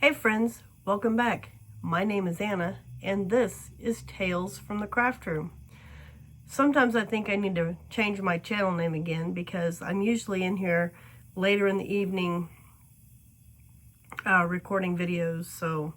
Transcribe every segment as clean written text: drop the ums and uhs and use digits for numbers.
Hey friends, welcome back. My name is Anna, and this is Tales from the Craft Room. Sometimes I think I need to change my channel name again because I'm usually in here later in the evening recording videos, so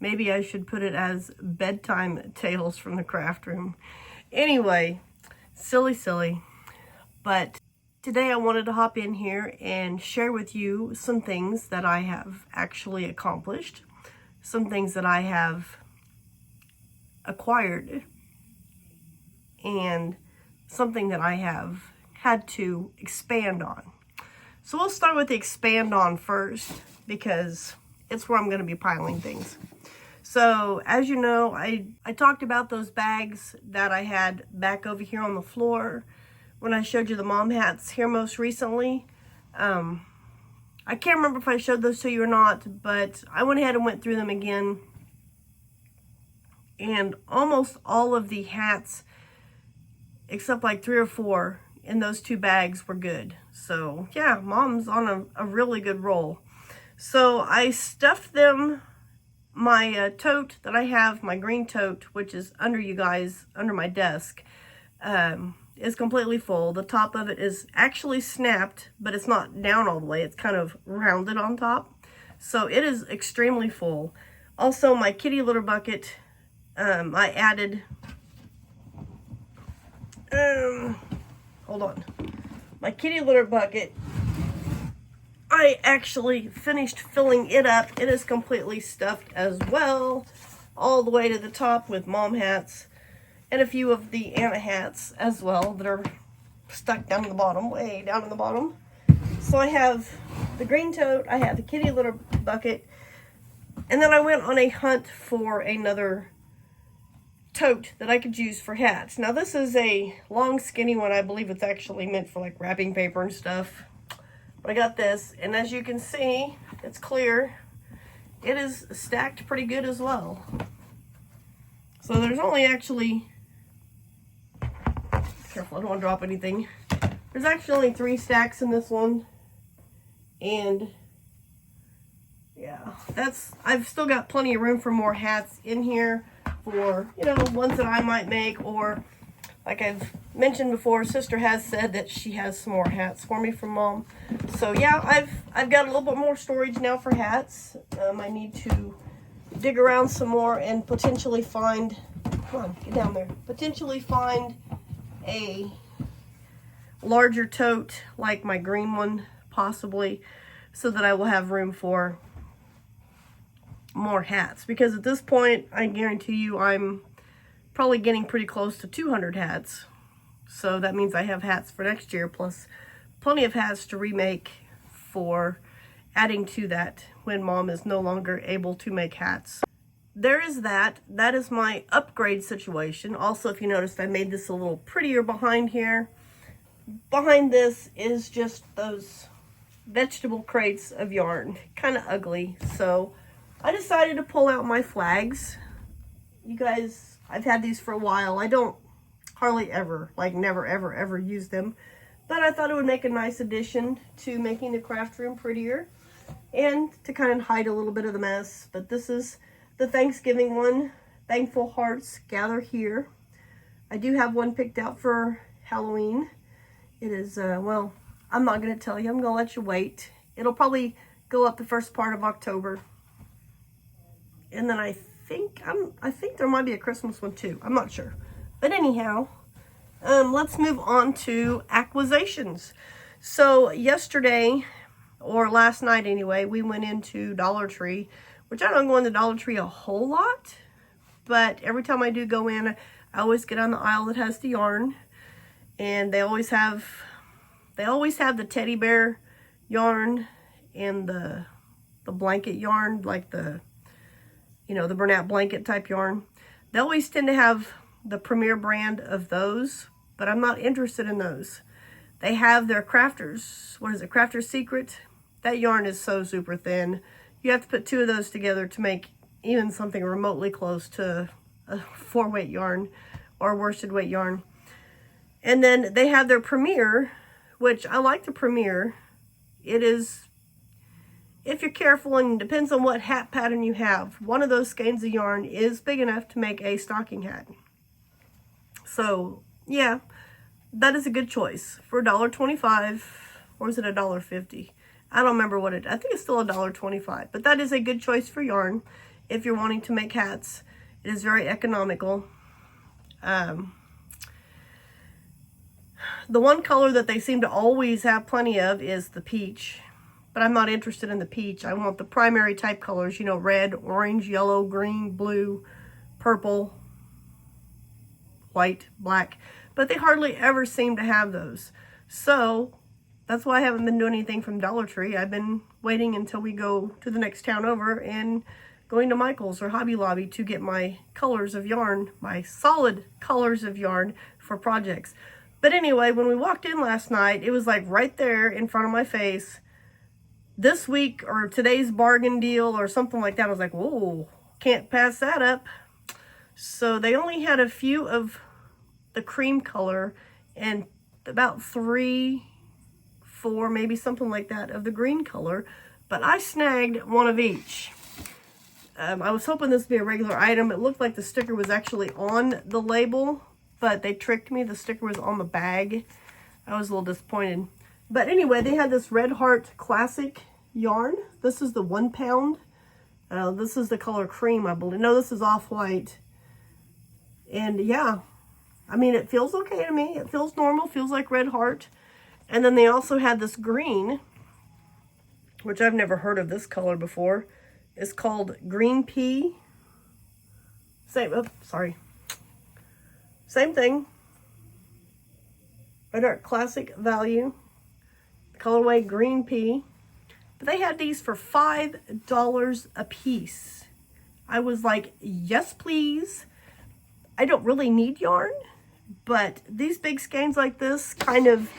maybe I should put it as Bedtime Tales from the Craft Room. Anyway, silly, but today I wanted to hop in here and share with you some things that I have actually accomplished, some things that I have acquired, and something that I have had to expand on. So we'll start with the expand on first because it's where I'm going to be piling things. So as you know, I talked about those bags that I had back over here on the floor when I showed you the mom hats here most recently. I can't remember if I showed those to you or not, but I went ahead and went through them again. And almost all of the hats, except like 3 or 4 in those 2 bags, were good. So yeah, mom's on a really good roll. So I stuffed them, my tote that I have, my green tote, which is under you guys, under my desk, is completely full. The top of it is actually snapped, but it's not down all the way. It's kind of rounded on top. So it is extremely full. Also, my kitty litter bucket, I added, hold on. My kitty litter bucket, I actually finished filling it up. It is completely stuffed as well, all the way to the top with mom hats. And a few of the Anna hats as well that are stuck down in the bottom, way down in the bottom. So I have the green tote, I have the kitty litter bucket, and then I went on a hunt for another tote that I could use for hats. Now this is a long skinny one. I believe it's actually meant for like wrapping paper and stuff. But I got this, and as you can see, it's clear. It is stacked pretty good as well. So there's only actually, careful, I don't want to drop anything. There's actually only 3 stacks in this one. And yeah, I've still got plenty of room for more hats in here for, you know, ones that I might make, or like I've mentioned before, sister has said that she has some more hats for me from mom. So yeah, I've got a little bit more storage now for hats. I need to dig around some more and potentially find, come on, get down there, potentially find a larger tote like my green one, possibly, so that I will have room for more hats. Because at this point, I guarantee you I'm probably getting pretty close to 200 hats. So that means I have hats for next year, plus plenty of hats to remake for adding to that when mom is no longer able to make hats. There is that. That is my upgrade situation. Also, if you noticed, I made this a little prettier behind here. Behind this is just those vegetable crates of yarn. Kind of ugly. So I decided to pull out my flags. You guys, I've had these for a while. I don't hardly ever, like never, ever use them. But I thought it would make a nice addition to making the craft room prettier and to kind of hide a little bit of the mess. But this is the Thanksgiving one. Thankful hearts gather here. I do have one picked out for Halloween. It is, well, I'm not going to tell you. I'm going to let you wait. It'll probably go up the first part of October. And then I think there might be a Christmas one too. I'm not sure. But anyhow, let's move on to acquisitions. So yesterday, or last night anyway, we went into Dollar Tree, which I don't go into Dollar Tree a whole lot, but every time I do go in, I always get on the aisle that has the yarn, and they always have the teddy bear yarn and the blanket yarn, like the, you know, the Bernat blanket type yarn. They always tend to have the Premier brand of those, but I'm not interested in those. They have their Crafters, what is it, Crafter's Secret? That yarn is so super thin. You have to put 2 of those together to make even something remotely close to a 4-weight yarn or worsted weight yarn. And then they have their Premier, which I like the Premier. It is if you're careful, and depends on what hat pattern you have, one of those skeins of yarn is big enough to make a stocking hat. So yeah, that is a good choice for $1.25, or is it $1.50? I don't remember what I think it's still $1.25, but that is a good choice for yarn if you're wanting to make hats. It is very economical. The one color that they seem to always have plenty of is the peach, but I'm not interested in the peach. I want the primary type colors, you know, red, orange, yellow, green, blue, purple, white, black, but they hardly ever seem to have those. So that's why I haven't been doing anything from Dollar Tree. I've been waiting until we go to the next town over and going to Michael's or Hobby Lobby to get my colors of yarn, my solid colors of yarn for projects. But anyway, when we walked in last night, it was like right there in front of my face. This week or today's bargain deal or something like that. I was like, whoa, can't pass that up. So they only had a few of the cream color and about 3, 4, maybe something like that of the green color. But I snagged one of each. I was hoping this would be a regular item. It looked like the sticker was actually on the label, but they tricked me. The sticker was on the bag. I was a little disappointed. But anyway, they had this Red Heart Classic yarn. This is the 1 pound. This is the color cream, I believe. No, this is off-white. And yeah, I mean, it feels okay to me. It feels normal, feels like Red Heart. And then they also had this green, which I've never heard of this color before. It's called Green Pea. Same thing. Red Heart Classic value. Colorway Green Pea. But they had these for $5 a piece. I was like, yes, please. I don't really need yarn, but these big skeins like this kind of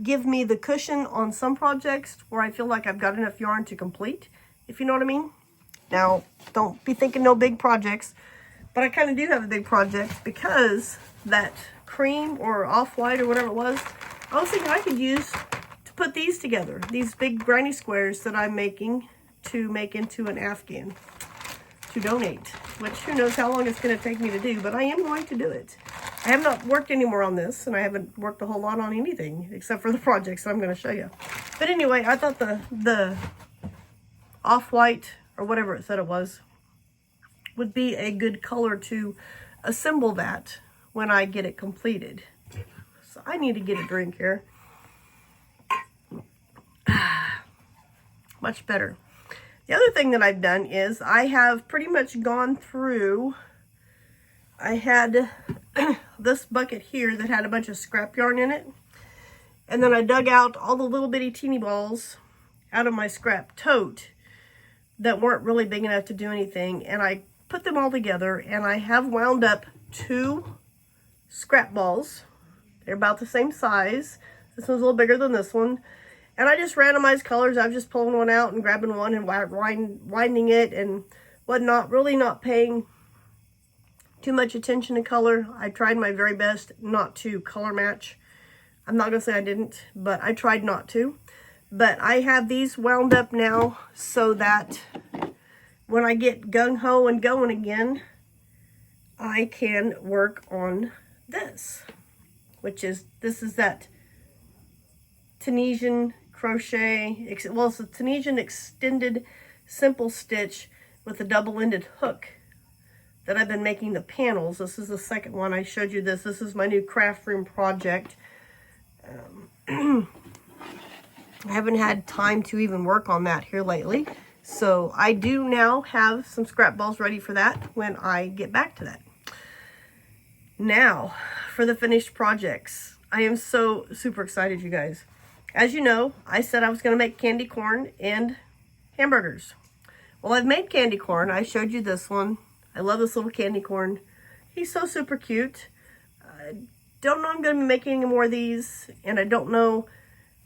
give me the cushion on some projects where I feel like I've got enough yarn to complete, if you know what I mean. Now, don't be thinking no big projects, but I kind of do have a big project because that cream or off-white or whatever it was, I was thinking I could use to put these together, these big granny squares that I'm making to make into an Afghan to donate, which who knows how long it's going to take me to do, but I am going to do it. I have not worked anymore on this, and I haven't worked a whole lot on anything except for the projects that I'm going to show you. But anyway, I thought the off-white, or whatever it said it was, would be a good color to assemble that when I get it completed. So I need to get a drink here. Much better. The other thing that I've done is I have pretty much gone through, I had this bucket here that had a bunch of scrap yarn in it. And then I dug out all the little bitty teeny balls out of my scrap tote that weren't really big enough to do anything. And I put them all together, and I have wound up 2 scrap balls. They're about the same size. This one's a little bigger than this one. And I just randomized colors. I'm just pulling one out and grabbing one and winding it and whatnot. Really not paying too much attention to color. I tried my very best not to color match. I'm not going to say I didn't, but I tried not to. But I have these wound up now so that when I get gung-ho and going again, I can work on this, which is, this is that Tunisian crochet, well, it's a Tunisian extended simple stitch with a double-ended hook that I've been making the panels. This is the second one. I showed you this. This is my new craft room project. I haven't had time to even work on that here lately. So I do now have some scrap balls ready for that when I get back to that. Now, for the finished projects. I am so super excited, you guys. As you know, I said I was going to make candy corn and hamburgers. Well, I've made candy corn. I showed you this one. I love this little candy corn. He's so super cute. I don't know I'm going to be making any more of these, and I don't know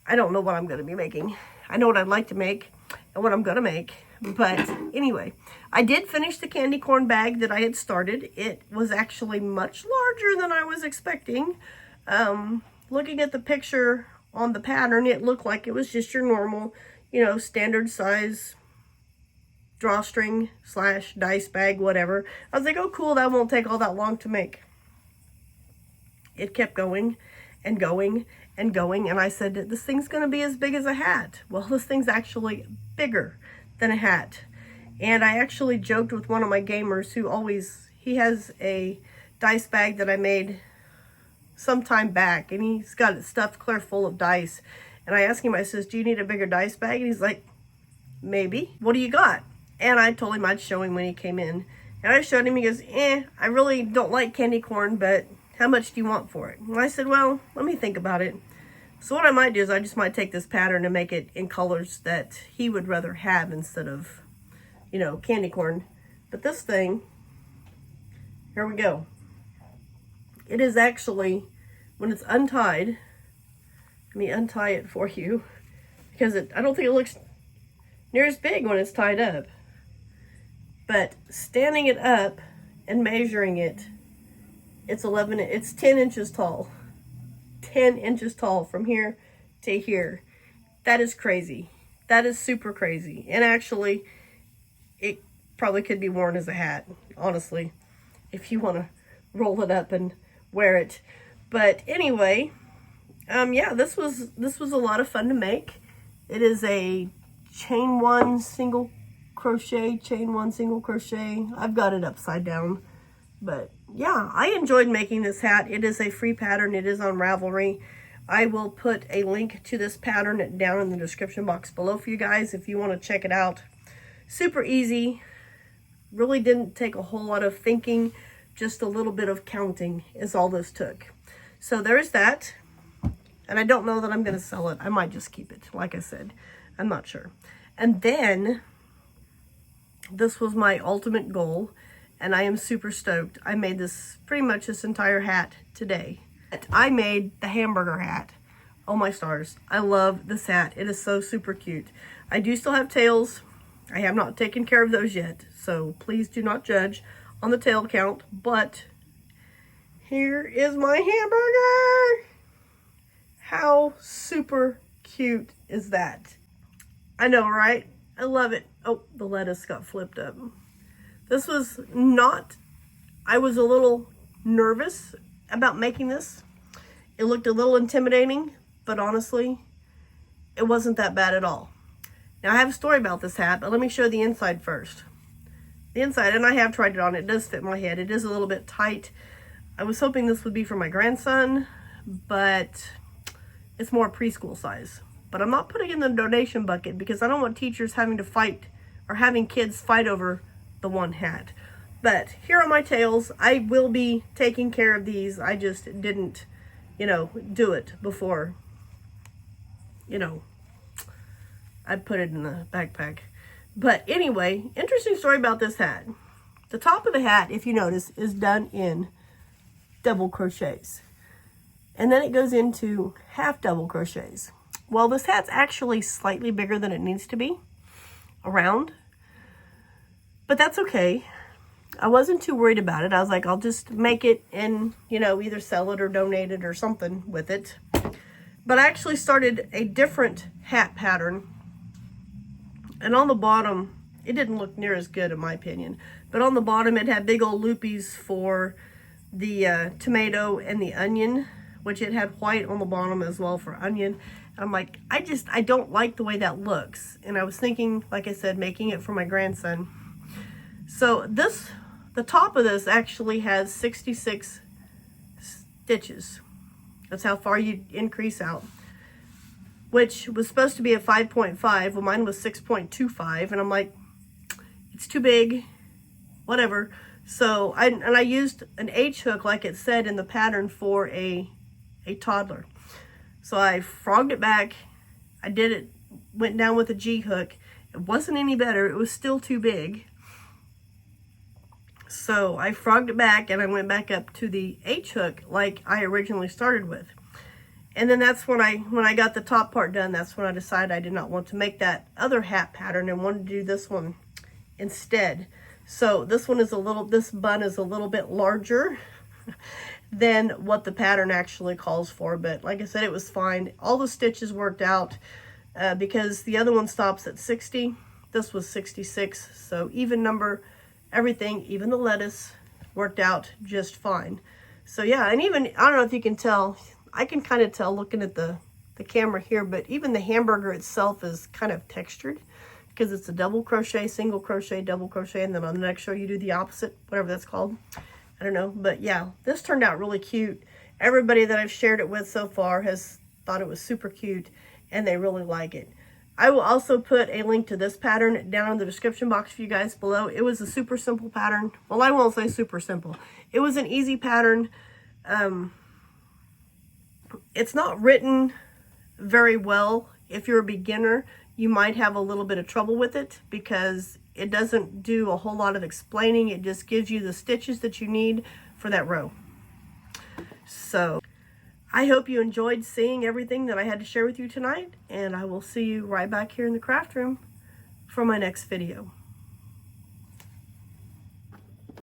what I'm going to be making. I know what I'd like to make and what I'm going to make. But anyway, I did finish the candy corn bag that I had started. It was actually much larger than I was expecting. Looking at the picture on the pattern, it looked like it was just your normal, you know, standard size drawstring / dice bag, whatever. I was like, oh cool, that won't take all that long to make. It kept going and going and going, and I said, this thing's gonna be as big as a hat. Well, this thing's actually bigger than a hat. And I actually joked with one of my gamers he has a dice bag that I made some time back, and he's got it stuffed clear full of dice. And I asked him, I says, do you need a bigger dice bag? And he's like, maybe. What do you got? And I told him I'd show him when he came in. And I showed him, he goes, I really don't like candy corn, but how much do you want for it? And I said, well, let me think about it. So what I might do is I just might take this pattern and make it in colors that he would rather have instead of, you know, candy corn. But this thing, here we go. It is actually, when it's untied, let me untie it for you, because I don't think it looks near as big when it's tied up. But standing it up and measuring it, it's 10 inches tall. 10 inches tall from here to here. That is crazy. That is super crazy. And actually, it probably could be worn as a hat, honestly, if you want to roll it up and wear it. But anyway, yeah, this was a lot of fun to make. It is a chain one single crochet. I've got it upside down, but yeah, I enjoyed making this hat. It is a free pattern. It is on Ravelry. I will put a link to this pattern down in the description box below for you guys if you want to check it out. Super easy. Really didn't take a whole lot of thinking. Just a little bit of counting is all this took. So there's that. And I don't know that I'm going to sell it. I might just keep it. Like I said, I'm not sure. And then this was my ultimate goal, and I am super stoked. I made pretty much this entire hat today. I made the hamburger hat. Oh my stars. I love this hat. It is so super cute. I do still have tails. I have not taken care of those yet, so please do not judge on the tail count. But here is my hamburger. How super cute is that? I know, right? I love it. Oh, the lettuce got flipped up. This was not, I was a little nervous about making this. It looked a little intimidating, but honestly, it wasn't that bad at all. Now I have a story about this hat, but let me show the inside first. The inside, and I have tried it on, it does fit my head. It is a little bit tight. I was hoping this would be for my grandson, but it's more preschool size. But I'm not putting it in the donation bucket because I don't want teachers having to fight or having kids fight over the one hat. But here are my tails. I will be taking care of these. I just didn't, you know, do it before, you know, I put it in the backpack. But anyway, interesting story about this hat. The top of the hat, if you notice, is done in double crochets. And then it goes into half double crochets. Well, this hat's actually slightly bigger than it needs to be around, but that's okay. I wasn't too worried about it. I was like, I'll just make it and, you know, either sell it or donate it or something with it. But I actually started a different hat pattern, and on the bottom, it didn't look near as good in my opinion, but on the bottom it had big old loopies for the tomato and the onion, which it had white on the bottom as well for onion. I'm like, I don't like the way that looks. And I was thinking, like I said, making it for my grandson. So the top of this actually has 66 stitches. That's how far you increase out, which was supposed to be a 5.5. Well, mine was 6.25. And I'm like, it's too big, whatever. So I used an H hook, like it said in the pattern, for a toddler. So I frogged it back. I went down with a G hook. It wasn't any better. It was still too big. So I frogged it back and I went back up to the H hook like I originally started with. And then that's when I got the top part done, that's when I decided I did not want to make that other hat pattern and wanted to do this one instead. So this bun is a little bit larger than what the pattern actually calls for, but like I said, it was fine. All the stitches worked out. because the other one stops at 60. This was 66, so even number, everything, even the lettuce worked out just fine. So yeah, and even, I don't know if you can tell, I can kind of tell looking at the camera here, but even the hamburger itself is kind of textured because it's a double crochet, single crochet, double crochet, and then on the next row you do the opposite, whatever that's called. I don't know, but yeah, this turned out really cute. Everybody that I've shared it with so far has thought it was super cute, and they really like it. I will also put a link to this pattern down in the description box for you guys below. It was a super simple pattern. Well, I won't say super simple. It was an easy pattern. It's not written very well. If you're a beginner, you might have a little bit of trouble with it because it doesn't do a whole lot of explaining. It just gives you the stitches that you need for that row. So I hope you enjoyed seeing everything that I had to share with you tonight, and I will see you right back here in the craft room for my next video.